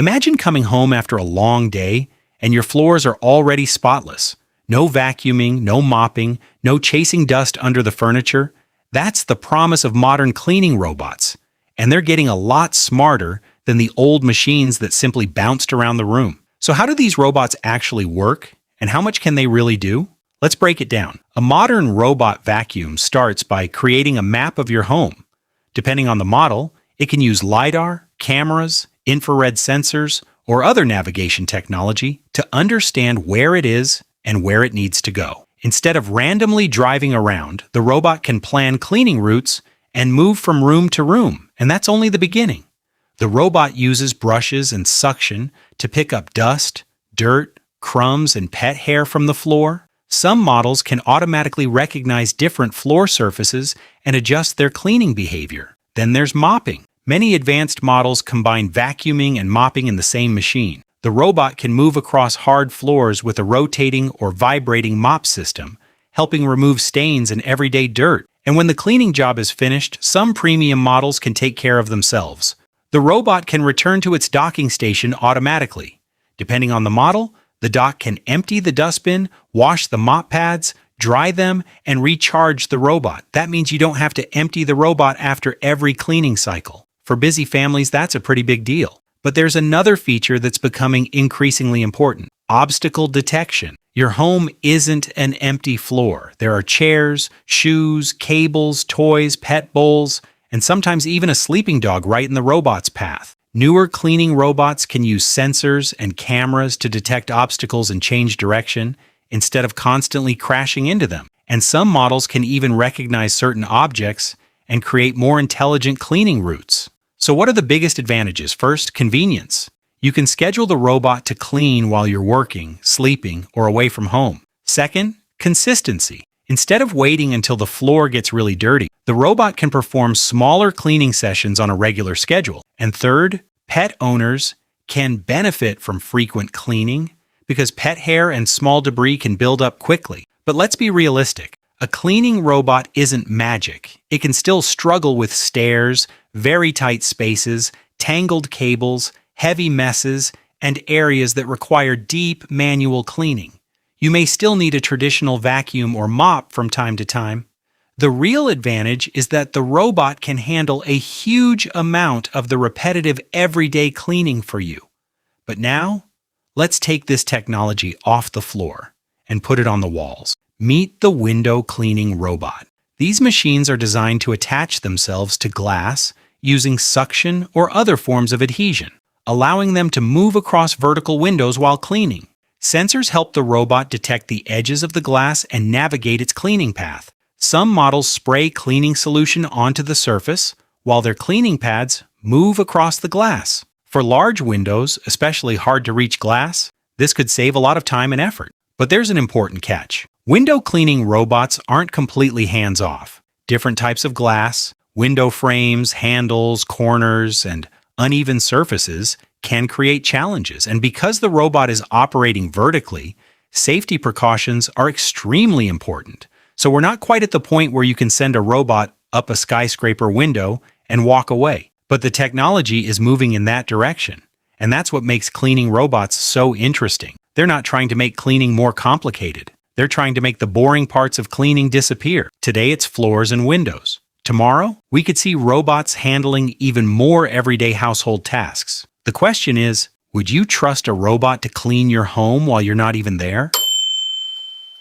Imagine coming home after a long day and your floors are already spotless. No vacuuming, no mopping, no chasing dust under the furniture. That's the promise of modern cleaning robots. And they're getting a lot smarter than the old machines that simply bounced around the room. So how do these robots actually work? And how much can they really do? Let's break it down. A modern robot vacuum starts by creating a map of your home. Depending on the model, it can use LiDAR, cameras, infrared sensors, or other navigation technology to understand where it is and where it needs to go. Instead of randomly driving around, the robot can plan cleaning routes and move from room to room, and that's only the beginning. The robot uses brushes and suction to pick up dust, dirt, crumbs, and pet hair from the floor. Some models can automatically recognize different floor surfaces and adjust their cleaning behavior. Then there's mopping. Many advanced models combine vacuuming and mopping in the same machine. The robot can move across hard floors with a rotating or vibrating mop system, helping remove stains and everyday dirt. And when the cleaning job is finished, some premium models can take care of themselves. The robot can return to its docking station automatically. Depending on the model, the dock can empty the dustbin, wash the mop pads, dry them, and recharge the robot. That means you don't have to empty the robot after every cleaning cycle. For busy families, that's a pretty big deal. But there's another feature that's becoming increasingly important: obstacle detection. Your home isn't an empty floor. There are chairs, shoes, cables, toys, pet bowls, and sometimes even a sleeping dog right in the robot's path. Newer cleaning robots can use sensors and cameras to detect obstacles and change direction instead of constantly crashing into them. And some models can even recognize certain objects and create more intelligent cleaning routes. So what are the biggest advantages? First, convenience. You can schedule the robot to clean while you're working, sleeping, or away from home. Second, consistency. Instead of waiting until the floor gets really dirty, the robot can perform smaller cleaning sessions on a regular schedule. And third, pet owners can benefit from frequent cleaning because pet hair and small debris can build up quickly. But let's be realistic. A cleaning robot isn't magic. It can still struggle with stairs, very tight spaces, tangled cables, heavy messes, and areas that require deep manual cleaning. You may still need a traditional vacuum or mop from time to time. The real advantage is that the robot can handle a huge amount of the repetitive everyday cleaning for you. But now, let's take this technology off the floor and put it on the walls. Meet the window cleaning robot. These machines are designed to attach themselves to glass using suction or other forms of adhesion, allowing them to move across vertical windows while cleaning. Sensors help the robot detect the edges of the glass and navigate its cleaning path. Some models spray cleaning solution onto the surface, while their cleaning pads move across the glass. For large windows, especially hard-to-reach glass, this could save a lot of time and effort. But there's an important catch. Window cleaning robots aren't completely hands-off. Different types of glass, window frames, handles, corners, and uneven surfaces can create challenges. And because the robot is operating vertically, safety precautions are extremely important. So we're not quite at the point where you can send a robot up a skyscraper window and walk away. But the technology is moving in that direction. And that's what makes cleaning robots so interesting. They're not trying to make cleaning more complicated. They're trying to make the boring parts of cleaning disappear. Today it's floors and windows. Tomorrow, we could see robots handling even more everyday household tasks. The question is, would you trust a robot to clean your home while you're not even there?